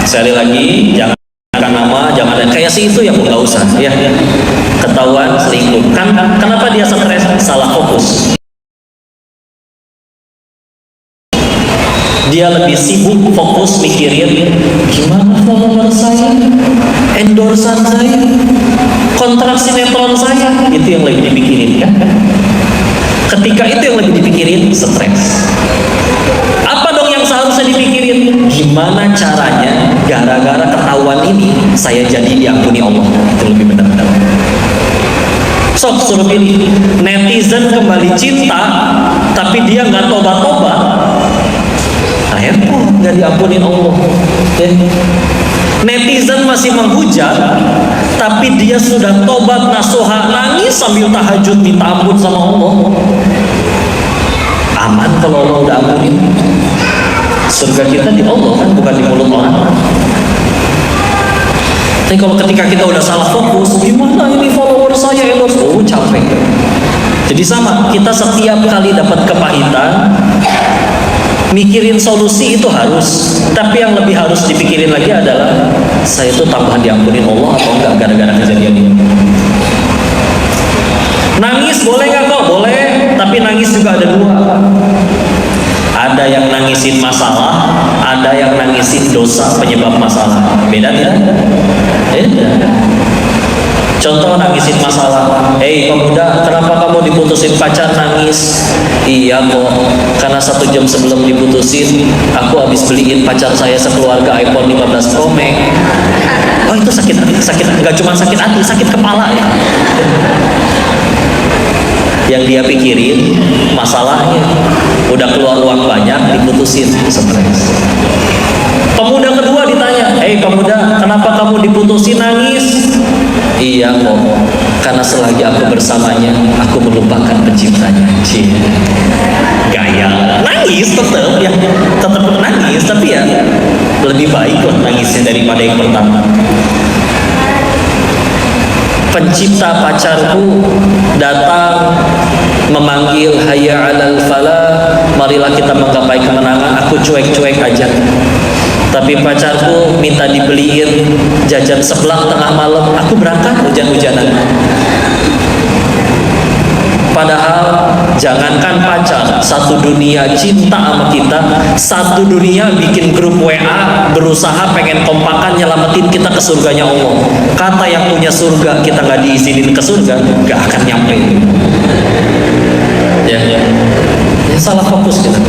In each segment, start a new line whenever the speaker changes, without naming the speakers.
Sekali lagi, jangan nama, jangan kayak si itu ya, nggak usah ya. Ketahuan selingkuh. Kan kenapa dia stres? Salah fokus. Dia lebih sibuk fokus mikirin gimana follower saya, endorsan saya, kontrak sinetron saya, itu yang lagi dipikirin kan? Ketika itu yang lagi dipikirin, stres. Apa dong yang seharusnya dipikirin? Gimana caranya gara-gara ketahuan ini saya jadi diampuni Allah? Itu lebih benar-benar. Sok suruh pilih. Netizen kembali cinta, tapi dia nggak tobat-tobat. Repot, nggak diampunin Allah. Netizen masih menghujat, tapi dia sudah tobat nasuha, nangis sambil tahajud, minta ampun sama Allah. Aman kalau Allah udah ampunin. Surga kita di Allah kan, bukan di mulut orang. Tapi kalau ketika kita udah salah fokus, gimana ini follower saya endorse, oh capek. Jadi sama, kita setiap kali dapat kepahitan, mikirin solusi itu harus, tapi yang lebih harus dipikirin lagi adalah saya itu tambah diampunin Allah atau enggak gara-gara kejadian ini. Nangis boleh nggak kok? Boleh, tapi nangis juga ada dua. Ada yang nangisin masalah, ada yang nangisin dosa penyebab masalah. Beda tidak? Beda. Contoh nangisin masalah. Hei pemuda, kenapa kamu diputusin pacar nangis? Iya kok, karena 1 jam sebelum diputusin, aku habis beliin pacar saya sekeluarga iPhone 15 Pro Max. Oh itu sakit, nggak cuma sakit hati, sakit kepala ya. Yang dia pikirin masalahnya, udah keluar uang banyak, diputusin, stres. Pemuda kedua ditanya, hei pemuda, kenapa kamu diputusin nangis? Iya kok, karena selagi aku bersamanya, aku melupakan penciptanya. Gaya, nangis tetap ya, tetap nangis, tapi ya lebih baik lah nangisnya daripada yang pertama. Pencipta pacarku datang memanggil hayya 'alal falah, marilah kita menggapai kemenangan. Aku cuek-cuek aja. Tapi pacarku minta dibeliin jajan seblak tengah malam, aku berangkat hujan-hujanan. Padahal jangankan pacar, satu dunia cinta sama kita, satu dunia bikin grup WA berusaha pengen kompakan nyelamatin kita ke surganya Allah. Kata yang punya surga kita nggak diizinin ke surga, nggak akan nyampe. Ya, salah fokus kita.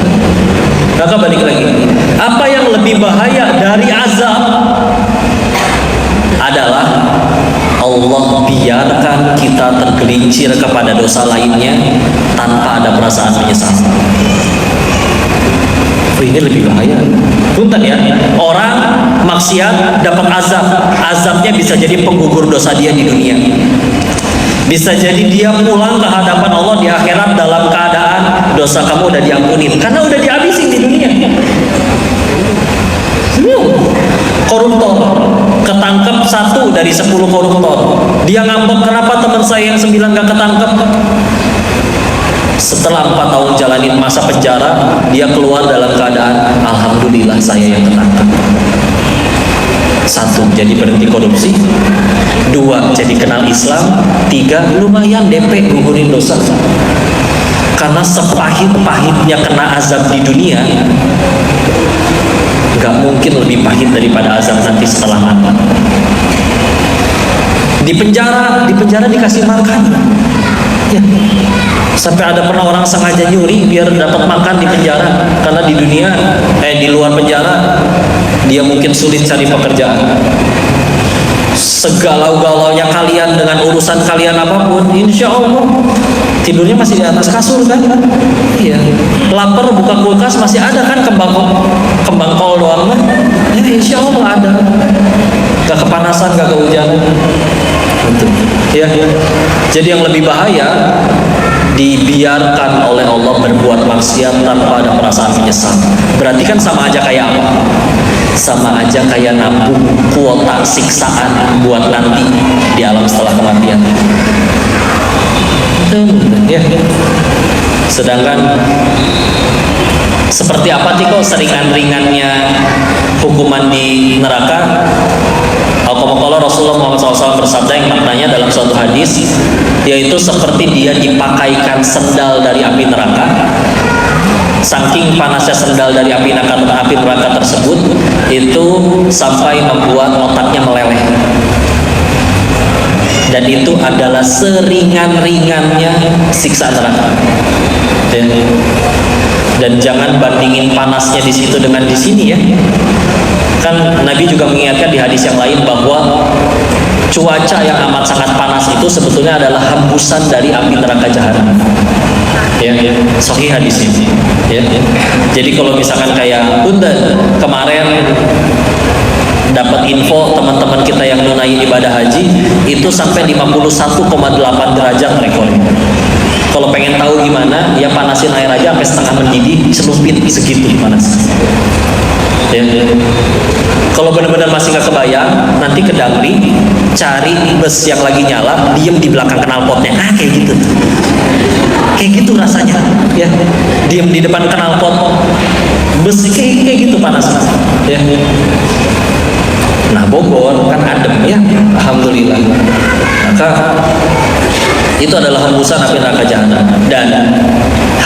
Maka balik lagi, apa yang lebih bahaya dari azab adalah Allah biarkan kita tergelincir kepada dosa lainnya tanpa ada perasaan menyesal. Ini lebih bahaya. Punten ya, orang maksiat dapat azab, azabnya bisa jadi penggugur dosa dia di dunia. Bisa jadi dia pulang ke hadapan Allah di akhirat dalam keadaan dosa kamu udah diampunin, karena udah dihabisin di dunia. Koruptor ketangkep 1 dari 10 koruptor. Dia ngambek, kenapa teman saya yang 9 gak ketangkep? Setelah 4 tahun jalanin masa penjara, dia keluar dalam keadaan alhamdulillah saya yang ketangkep. 1, jadi berhenti korupsi. 2, jadi kenal Islam. 3, lumayan DP gugurin dosa. Karena sepahit-pahitnya kena azab di dunia, gak mungkin lebih pahit daripada azab nanti setelah mati. Di penjara dikasih makan ya. Sampai ada pernah orang sengaja nyuri biar dapat makan di penjara, karena di dunia di luar penjara dia mungkin sulit cari pekerjaan. Segalau-galaunya kalian dengan urusan kalian apapun, insya Allah tidurnya masih di atas kasur kan? Iya. Lapar buka kulkas masih ada kan, kembang kol doang kan? Ya, insya Allah ada. Gak kepanasan, gak kehujanan. Ya. Jadi yang lebih bahaya dibiarkan oleh Allah berbuat maksiat tanpa ada perasaan menyesal. Berarti kan sama aja kayak apa? Sama aja kayak nabung kuota siksaan buat nanti di alam setelah kematian. Ya. Sedangkan Seperti apa sih kok seringan-ringannya hukuman di neraka? Kalau Rasulullah Muhammad SAW bersabda yang maknanya dalam suatu hadis, yaitu seperti dia dipakaikan sendal dari api neraka. Saking panasnya sendal dari api neraka tersebut, itu sampai membuat otaknya meleleh. Dan itu adalah seringan-ringannya siksa neraka. Dan jangan bandingin panasnya di situ dengan di sini ya. Kan Nabi juga mengingatkan di hadis yang lain bahwa cuaca yang amat sangat panas itu sebetulnya adalah hembusan dari api neraka jahanam. Ya, sahih hadis ini. Ya. Jadi kalau misalkan kayak Punten kemarin dapat info teman-teman kita yang nunaiin ibadah haji itu sampai 51,8 derajat rekornya. Kalau pengen tahu gimana, ya panasin air aja sampai setengah mendidih, celupin segitu panas. Ya. Kalau benar-benar masih nggak kebayang, nanti ke Damri cari bus yang lagi nyala, diem di belakang knalpotnya, kayak gitu, kayak gitu rasanya, ya, diem di depan knalpot bus kayak gitu panas, ya. Nah Bogor kan adem ya, alhamdulillah. Maka itu adalah hembusan api neraka jahanam, dan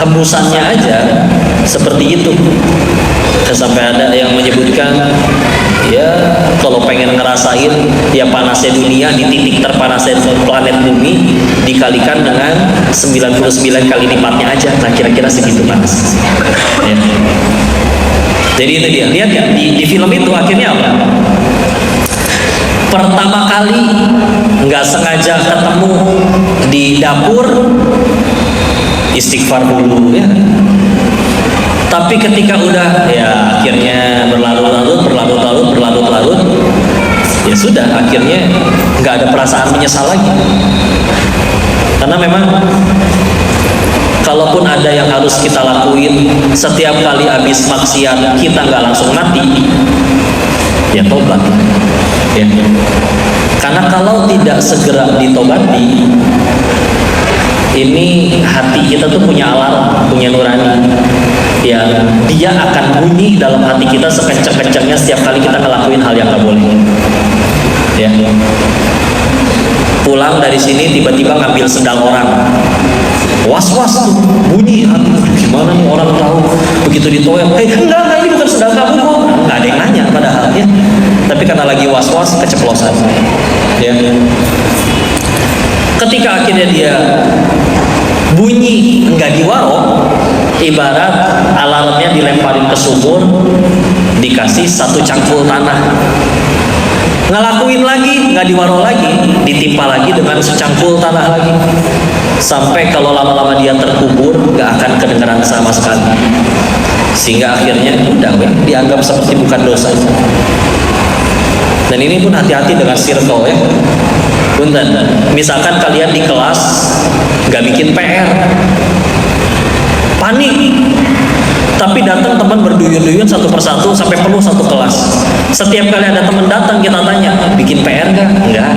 hembusannya aja seperti itu. Sampai ada yang menyebutkan, ya kalau pengen ngerasain ya panasnya dunia di titik terpanasnya planet bumi dikalikan dengan 99 kali lipatnya aja, nah kira-kira segitu panas. Ya. Jadi itu dia, lihat ya di film itu akhirnya apa? Pertama kali nggak sengaja ketemu di dapur, istighfar dulu ya. Tapi ketika udah ya akhirnya berlarut-larut, ya sudah akhirnya nggak ada perasaan menyesal lagi. Karena memang kalaupun ada yang harus kita lakuin, setiap kali habis maksiat kita nggak langsung mati, ya tobat. Ya. Karena kalau tidak segera ditobati, ini hati kita tuh punya alarm, punya nurani. Ya, dia akan bunyi dalam hati kita sekencang-kencangnya setiap kali kita ngelakuin hal yang nggak boleh. Ya. Pulang dari sini tiba-tiba ngambil sendal orang, was-was tuh bunyi hati, gimana nih orang tahu begitu ditoel, enggak ini bukan sendal kamu kok, nggak ada yang nanya padahal ya. Tapi karena lagi was-was keceplosan. Ya. Ketika akhirnya dia bunyi enggak diwarok, ibarat alarmnya dilemparin ke sumur, dikasih satu cangkul tanah, ngelakuin lagi nggak diwarok lagi, ditimpa lagi dengan secangkul tanah lagi, sampai kalau lama-lama dia terkubur nggak akan kedengaran sama sekali, sehingga akhirnya udah ya, dianggap seperti bukan dosa. Dan ini pun hati-hati dengan circle ya. Punten, misalkan kalian di kelas nggak bikin PR, panik, tapi datang teman berduyun-duyun satu persatu sampai penuh satu kelas. Setiap kali ada teman datang kita tanya, bikin PR nggak? Nggak.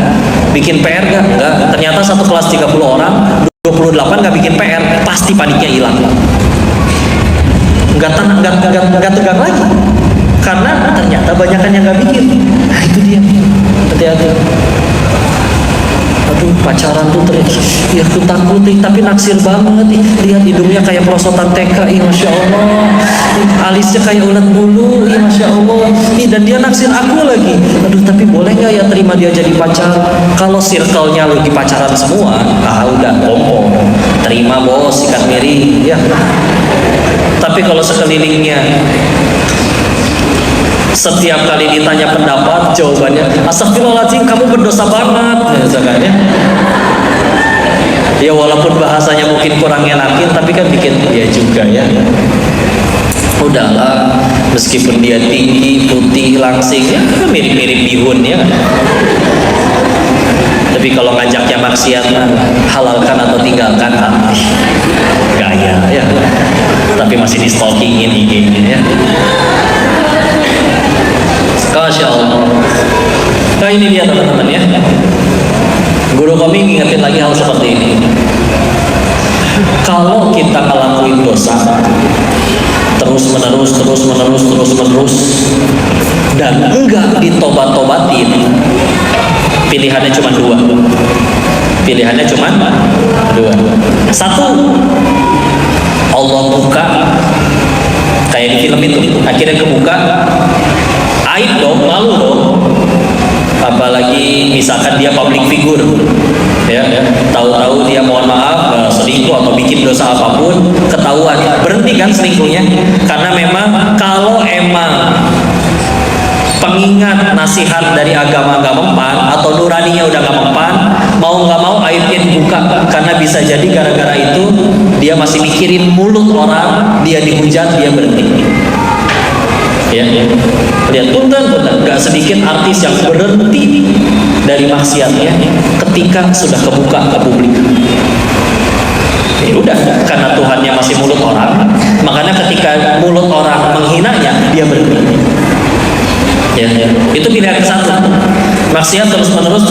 Bikin PR nggak? Nggak. Ternyata satu kelas 30 orang, 28 nggak bikin PR, pasti paniknya hilang. Nggak tegang lagi, karena ternyata banyakan yang nggak bikin. Nah itu dia, hati-hati. Aduh pacaran tuh ya aku takut tapi naksir banget nih. Lihat hidungnya kayak perosotan TK, masya Allah. Alisnya kayak ulat bulu, masya Allah. Nih dan dia naksir aku lagi. Aduh tapi boleh nggak ya terima dia jadi pacar? Kalau circle-nya lagi pacaran semua, udah ompong. Terima bos, sikat miring ya. Tapi kalau sekelilingnya setiap kali ditanya pendapat, jawabannya astagfirullahaladzim, kamu berdosa banget ya, ya walaupun bahasanya mungkin kurang enakin, tapi kan bikin dia juga ya. Udahlah, meskipun dia tinggi, putih, langsing, ya mirip-mirip bihun ya. Tapi kalau ngajaknya maksiat, halalkan atau tinggalkan, gaya ya. Tapi masih di stalkingin IG-nya ya. Masya Allah. Nah ini dia teman-teman ya. Guru kami ngingetin lagi hal seperti ini. Kalau kita ngelakuin dosa, terus terus menerus dan enggak ditobat-tobatin, pilihannya cuma dua. Satu, Allah buka kayak di film itu, akhirnya kebuka, aib dong, malu dong. Apalagi misalkan dia public figure, ya, tahu-tahu dia mohon maaf selingkuh atau bikin dosa apapun, ketahuan, berhenti kan selingkuhnya. Karena memang kalau emang pengingat nasihat dari agama gak mempan atau nuraninya udah gak mempan, mau gak mau aibnya dibuka. Karena bisa jadi gara-gara itu dia masih mikirin mulut orang, dia dihujat, dia berhenti. Ya. Lihat punten, gak sedikit artis yang berhenti dari maksiatnya ketika sudah kebuka ke publik. Ya udah, karena Tuhannya masih mulut orang, makanya ketika mulut orang menghinanya, dia berhenti. Ya. Itu pilihan ke satu. Maksiat terus menerus,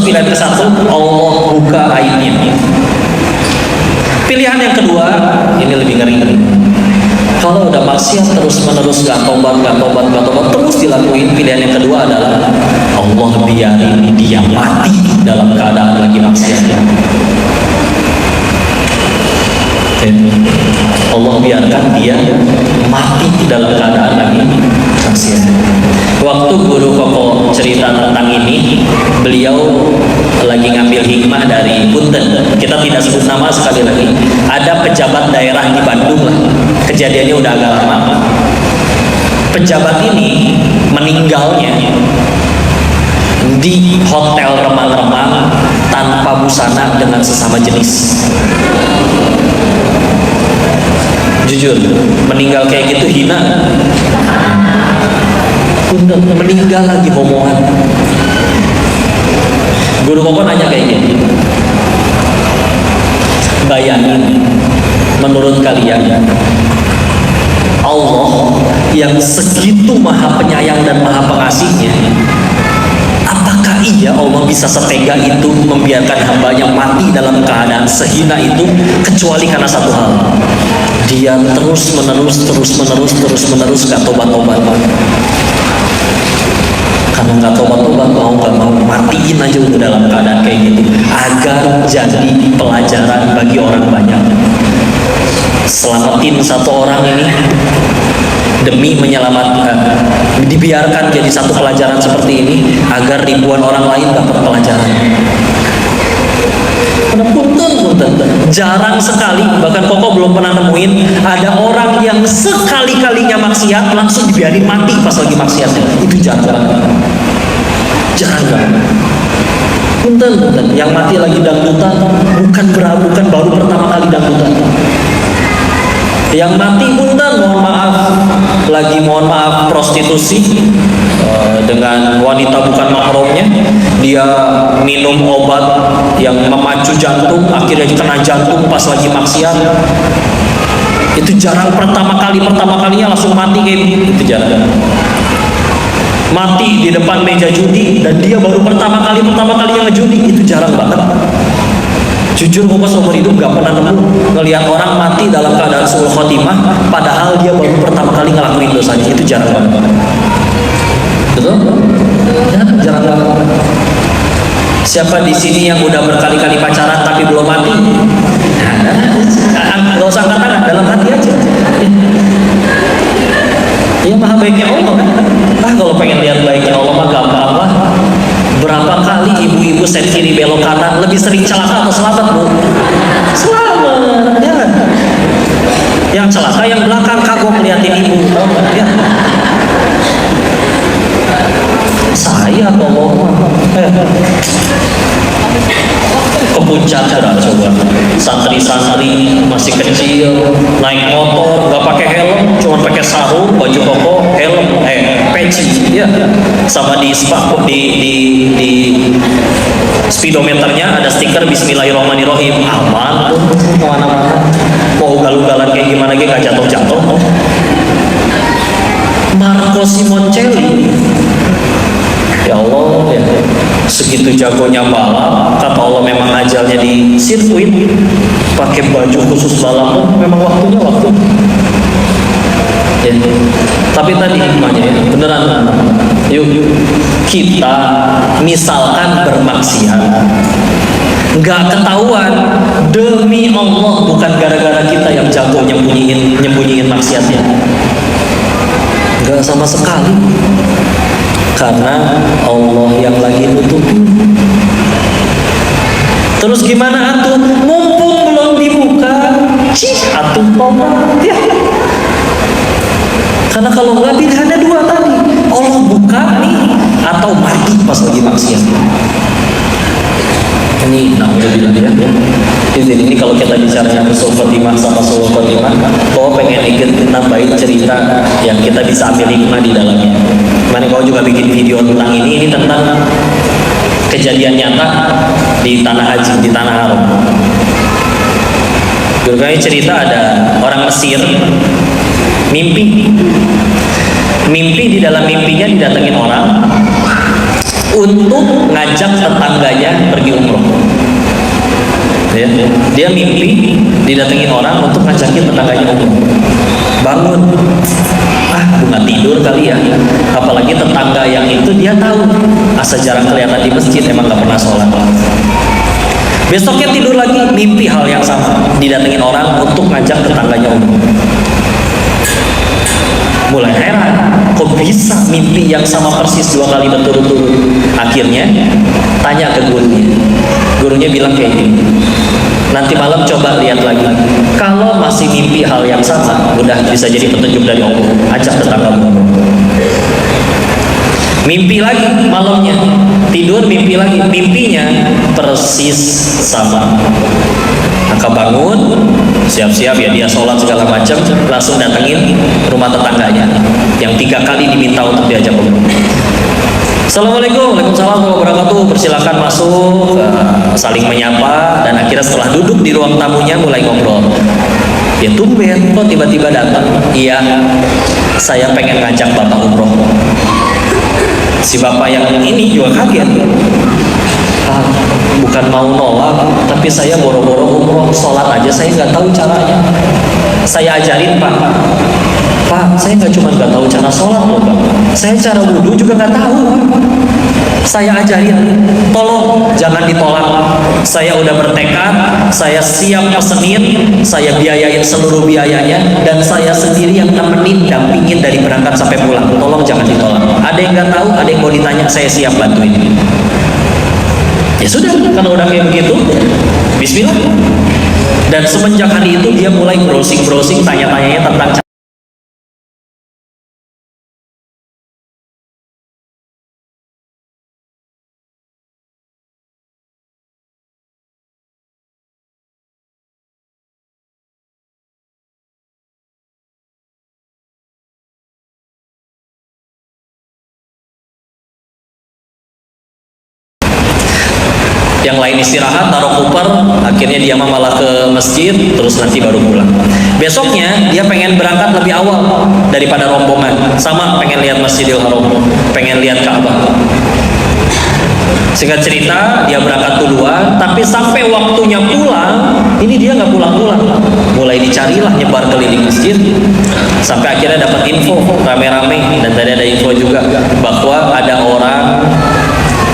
pilihan ke satu, Allah buka aibnya. Pilihan yang kedua, ini lebih ngeri. Kalau udah maksiat terus menerus gak tobat terus dilakuin, pilihan yang kedua adalah Allah biarin dia mati dalam keadaan lagi maksiat. Allah biarkan dia mati dalam keadaan lagi maksiat. Waktu Guru Koko cerita tentang ini, beliau lagi ngambil hikmah dari punten. Kita tidak sebut nama sekali lagi. Ada pejabat daerah di Bandung lah. Kejadiannya udah agak lama. Pejabat ini meninggalnya di hotel remang-remang tanpa busana dengan sesama jenis. Jujur, meninggal kayak gitu hina. Meninggal lagi homoan. Guru Koko nanya kayak gini, bayangin, menurut kalian Allah yang segitu maha penyayang dan maha pengasihnya, apakah iya Allah bisa setega itu membiarkan hambanya mati dalam keadaan sehina itu, kecuali karena satu hal, dia terus menerus gak tobat-tobat. Karena nggak tobat-tobat, mau nggak mau matiin aja udah dalam keadaan kayak gitu, agar jadi pelajaran bagi orang banyak. Selamatin satu orang ini demi menyelamatkan, dibiarkan jadi satu pelajaran seperti ini agar ribuan orang lain dapat pelajaran. Punten, jarang sekali, bahkan Koko belum pernah nemuin ada orang yang sekali-kalinya maksiat langsung dibiarin mati pas lagi maksiatnya. Itu jarang banget. Punten, yang mati lagi dangdutan bukan baru pertama kali dangdutan. Yang mati punten, mohon maaf prostitusi dengan wanita bukan mahramnya, dia minum obat yang memacu jantung, akhirnya kena jantung pas lagi maksiat. Itu jarang, pertama kalinya langsung mati kayak gitu. Itu jarang. Mati di depan meja judi dan dia baru pertama kali yang ngejudi, itu jarang banget. Jujur Koko seumur hidup gak pernah nemu ngelihat orang mati dalam keadaan suul khotimah padahal dia baru pertama kali ngelakuin dosanya. Itu jarang banget. Betul? Jarang banget. Siapa di sini yang udah berkali-kali pacaran tapi belum mati? Gak usah angkat tangan, dalam hati aja. Ya maha baiknya Allah kan. Kalau pengen lihat baiknya Allah mah gampang lah. Berapa kali ibu-ibu set kiri belok kanan lebih sering celaka atau selamat, Bu? Selamat, ya. Yang celaka yang belakang kagok ngeliatin ibu, tau gak? Ya. Saya tolong ke puncak dah coba. Santri-santri masih kecil naik motor nggak pakai helm, cuma pakai sarung, baju koko, helm, peci, ya. Sama di speedometernya ada stiker Bismillahirrahmanirrahim. Aman tuh kemana-mana. Mau ugal-ugalan kayak gimana gak jatuh-jatuh. Marco Simoncelli, ya Allah, ya, segitu jagonya balap, kata Allah memang ajalnya di sirkuit, pakai baju khusus balap, memang waktunya waktu. Ya. Tapi tadi hikmahnya ya, beneran. Yuk, kita misalkan bermaksiat, nggak ketahuan, demi Allah, bukan gara-gara kita yang jago nyembunyiin maksiatnya, nggak sama sekali, karena Allah yang lagi nutupin. Terus gimana atuh? Mumpung belum dibuka, atuh tobat ya. Karena kalau nggak pilihannya dua tadi, Allah buka nih atau mati pas lagi maksiat. Ini udah bilang ya. Ini kalau kita bicara yang Husnul Khotimah sama Su'ul Khotimah, kau pengen ikut nambahin cerita yang kita bisa ambil hikmah di dalamnya. Kemarin kau juga bikin video tentang ini tentang kejadian nyata di tanah haji, di tanah haram. Dulu kami cerita ada orang Mesir mimpi di dalam mimpinya didatengin orang untuk ngajak tetangganya pergi umroh. Ya, dia mimpi didatengin orang untuk ngajakin tetangganya umroh. Bangun, bukan tidur kali ya. Apalagi tetangga yang itu dia tahu asal jarang kelihatan di masjid, emang gak pernah sholat. Besoknya tidur lagi, mimpi hal yang sama, didatengin orang untuk ngajak tetangganya umroh. Mulai heran, kok bisa mimpi yang sama persis 2 kali berturut-turut. Akhirnya tanya ke gurunya bilang kayak gini, nanti malam coba lihat lagi, kalau masih mimpi hal yang sama, udah bisa jadi petunjuk dari Allah, ajak tetanggamu. Mimpi lagi malamnya, tidur mimpi lagi, mimpinya persis sama. Maka bangun, siap-siap ya, dia sholat segala macam, langsung datengin rumah tetangganya yang 3 kali diminta untuk diajak umroh. Assalamualaikum, waalaikumsalam warahmatullahi wabarakatuh. Persilakan masuk, saling menyapa, dan akhirnya setelah duduk di ruang tamunya mulai ngobrol. Ya tumben, kok tiba-tiba datang? Iya, saya pengen ngajak bapak umroh. Si bapak yang ini juga kaget. Bukan mau nolak, tapi saya boro-boro umroh, sholat aja saya nggak tahu caranya. Saya ajarin Pak, saya nggak tahu cara sholat loh Pak. Saya cara wudhu juga nggak tahu. Saya ajarin, tolong jangan ditolak. Saya udah bertekad, saya siap pesenin, saya biayain seluruh biayanya, dan saya sendiri yang nemenin, dampingin dari berangkat sampai pulang. Tolong jangan ditolak. Ada yang nggak tahu, ada yang mau ditanya, saya siap bantuin. Ya sudah, kalau udah kayak begitu, bismillah. Dan semenjak hari itu dia mulai browsing, tanya-tanyanya tentang yang lain istirahat, taruh koper, akhirnya dia malah ke masjid, terus nanti baru pulang. Besoknya dia pengen berangkat lebih awal daripada rombongan, sama pengen lihat Masjidil Haram, pengen lihat Ka'bah. Singkat cerita, dia berangkat duluan, tapi sampai waktunya pulang, ini dia nggak pulang-pulang, mulai dicarilah nyebar keliling masjid, sampai akhirnya dapat info rame-rame, dan tadi ada info juga bahwa ada orang,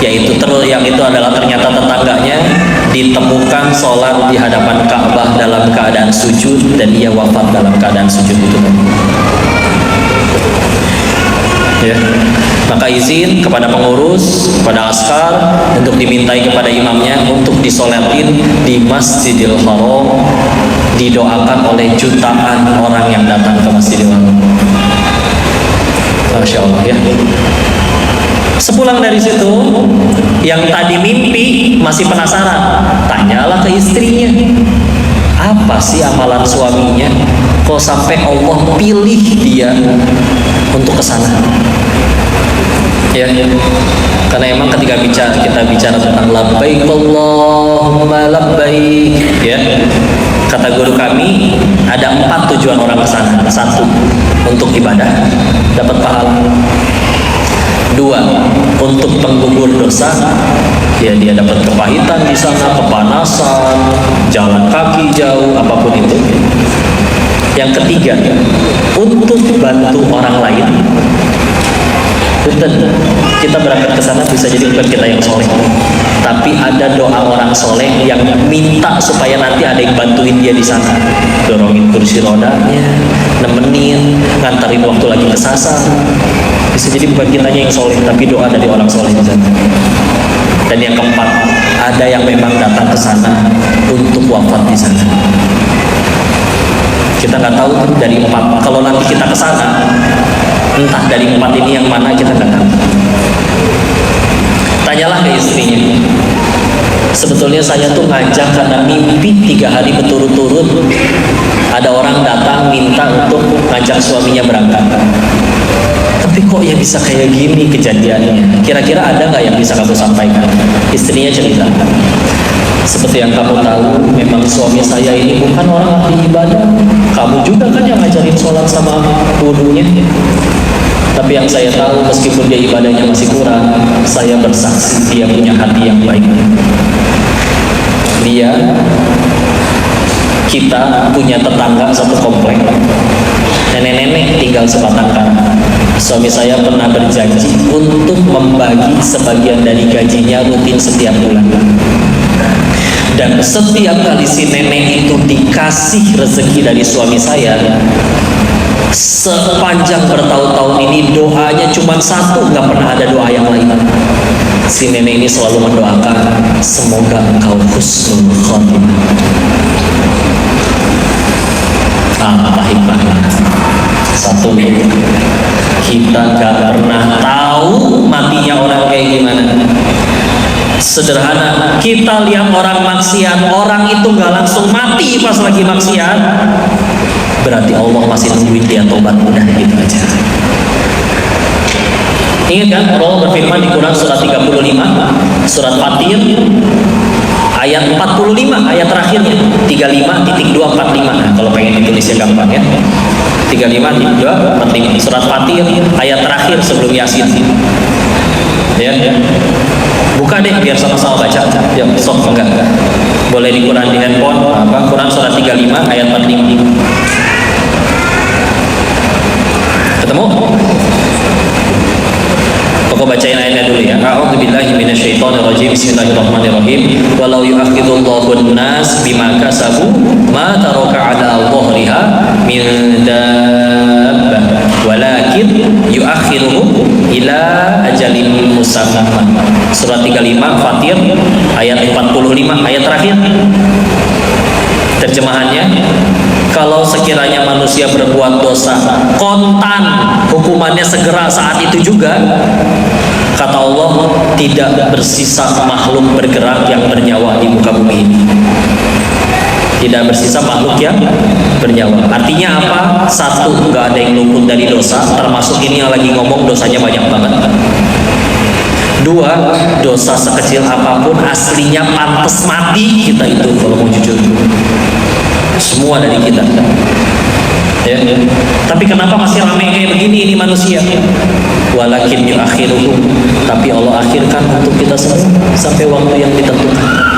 yaitu yang itu adalah ternyata tetangganya, ditemukan sholat di hadapan Ka'bah dalam keadaan sujud, dan ia wafat dalam keadaan sujud itu. Ya. Maka izin kepada pengurus, kepada askar, untuk dimintai kepada imamnya untuk disolatin di Masjidil Haram, didoakan oleh jutaan orang yang datang ke Masjidil Haram. Masya Allah ya. Sepulang dari situ, yang tadi mimpi masih penasaran, tanyalah ke istrinya, apa sih amalan suaminya kok sampai Allah pilih dia untuk kesana. Ya, karena emang ketika kita bicara tentang labbaik Allahumma labbaik, ya, kata guru kami ada 4 tujuan orang kesana. 1, untuk ibadah, dapat pahala. 2, untuk penggugur dosa, ya dia dapat kepahitan di sana, kepanasan, jalan kaki jauh, apapun itu. Yang ketiga, untuk bantu orang lain. Betul, kita berangkat ke sana bisa jadi bukan kita yang soleh, tapi ada doa orang soleh yang minta supaya nanti ada yang bantuin dia di sana, dorongin kursi rodanya, nemenin, ngantarin waktu lagi kesasar. Bisa jadi bukan kitanya yang soleh, tapi doa dari orang soleh di sana. Dan yang keempat, ada yang memang datang ke sana untuk wafat di sana. Kita nggak tahu dari empat. Kalau nanti kita ke sana, entah dari empat ini yang mana kita nggak tahu. Tanyalah ke istrinya. Sebetulnya saya tuh ngajak karena mimpi 3 hari berturut-turut ada orang datang minta untuk ngajak suaminya berangkat. Tapi kok ya bisa kayak gini kejadiannya? Kira-kira ada nggak yang bisa kamu sampaikan? Istrinya cerita. Seperti yang kamu tahu, memang suami saya ini bukan orang ahli ibadah. Kamu juga kan yang ngajarin sholat sama wudunya. Tapi yang saya tahu, meskipun dia ibadahnya masih kurang, saya bersaksi dia punya hati yang baik. Kita punya tetangga satu komplek. Nenek-nenek tinggal sebatang kara. Suami saya pernah berjanji untuk membagi sebagian dari gajinya rutin setiap bulan. Dan setiap kali si nenek itu dikasih rezeki dari suami saya, sepanjang bertahun-tahun ini doanya cuma satu, nggak pernah ada doa yang lain. Si nenek ini selalu mendoakan, semoga engkau husnul khotimah. Apa hikmahnya? Satu, kita nggak pernah tahu matinya orang kayak gimana. Sederhana, kita lihat orang maksiat, orang itu nggak langsung mati pas lagi maksiat, berarti Allah masih nungguin dia tobat, udah gitu aja. Ingat kan Allah berfirman di Quran surat 35, surat Fatir ayat 45, ayat terakhirnya 35.245. Nah, kalau pengen ditulisnya gampang ya, 35.245 surat Fatir ayat terakhir sebelum Yasin. Ya. Buka deh biar sama-sama baca. Ya, sok enggak. Boleh di Quran di handphone, Quran surat 35 ayat 45. Ketemu? Pokok bacain ayatnya dulu ya. A'udzubillahi minasyaitonirrajim. Bismillahirrahmanirrahim. Walau yu'akhidullahu an-nas bima kasabu ma taraka 'ala dhahriha min dabbah walakin yu'akhiruhum ila ajalin musamma. Surat 35 Fatir ayat 45 ayat terakhir. Terjemahannya, kalau sekiranya manusia berbuat dosa kontan hukumannya segera saat itu juga, kata Allah, tidak bersisa makhluk bergerak yang bernyawa di muka bumi ini. Tidak bersisa makhluk yang bernyawa. Artinya apa? Satu, nggak ada yang luput dari dosa, termasuk ini yang lagi ngomong dosanya banyak banget. Dua, dosa sekecil apapun aslinya pantas mati kita itu kalau mau jujur. Semua dari kita. Ya. Tapi kenapa masih ramai kayak begini ini manusia? Walakin yu'akhiruhum, tapi Allah akhirkan untuk kita semua sampai waktu yang ditentukan.